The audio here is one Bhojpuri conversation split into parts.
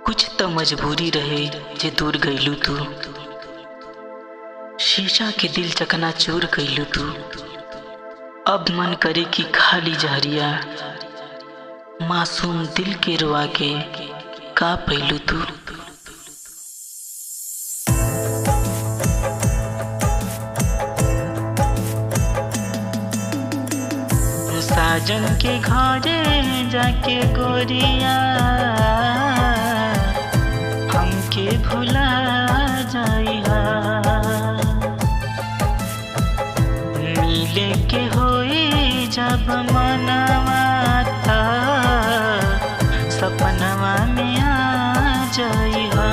कुछ तो मजबूरी रहे जे दूर गइलू तू। शीशा के दिल चकनाचूर कइलू तू। अब मन करे कि खाली जहरिया मासूम दिल के रुआ के का पैलू तू। साजन के घरे जाके गोरिया हमके भुला जाइहा। मिले के होई जब मनवा था सपनवा में आ जाइहा।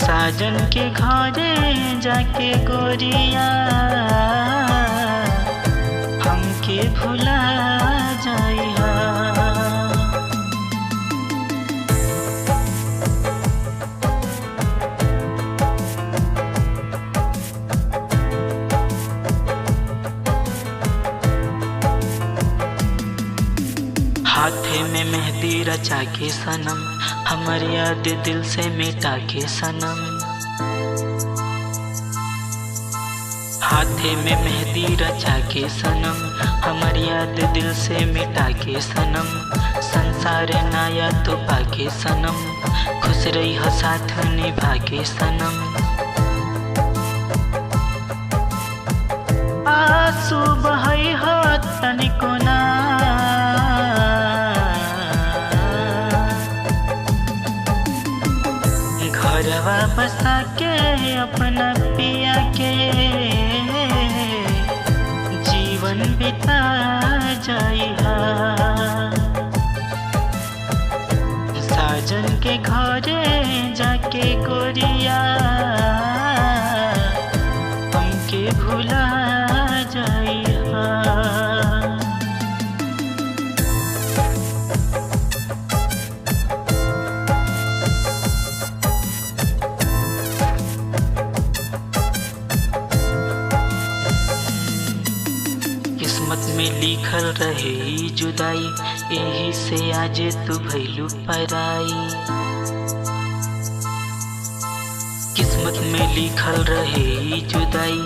साजन के घरे जाके गोरिया हमके भुला जाइहा। हाथे में मेहंदी रचा के सनम हमर याद दिल से मिटा के सनम। हाथे में मेहंदी रचा के सनम हमर याद दिल से मिटा के सनम। संसार नाया तो पाके सनम खुश रही हो साथ निभा के सनम। आंसू बहई हो तनिको ना घरवा बसा के अपना पिया के जीवन बिता जाइहा। साजन के घरे जाके गोरिया हमके भुला जाइहा। किस्मत में लिखल रहे ई जुदाई यही से आज तू भइलू पराई। किस्मत में लिखल रहे ई जुदाई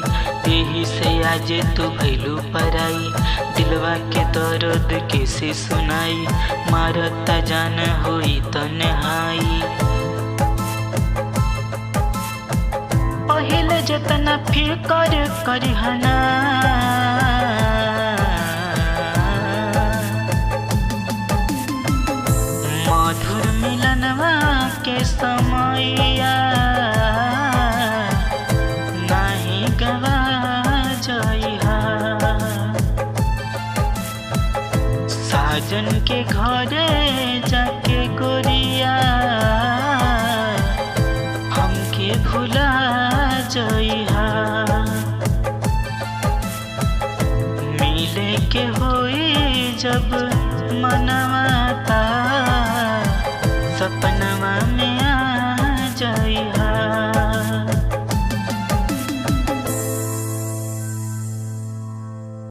यही से आज तू भइलू पराई। दिलवा के दर्द कैसे सुनाई मारता जान होई तन्हाई। पहले जतना फिकर करिहना मधुर मिलनवा के समैया नहीं गवा जाइहा। साजन के घरे जाके गोरिया हमके भुला जाइहा। मिले के होई जब मनवा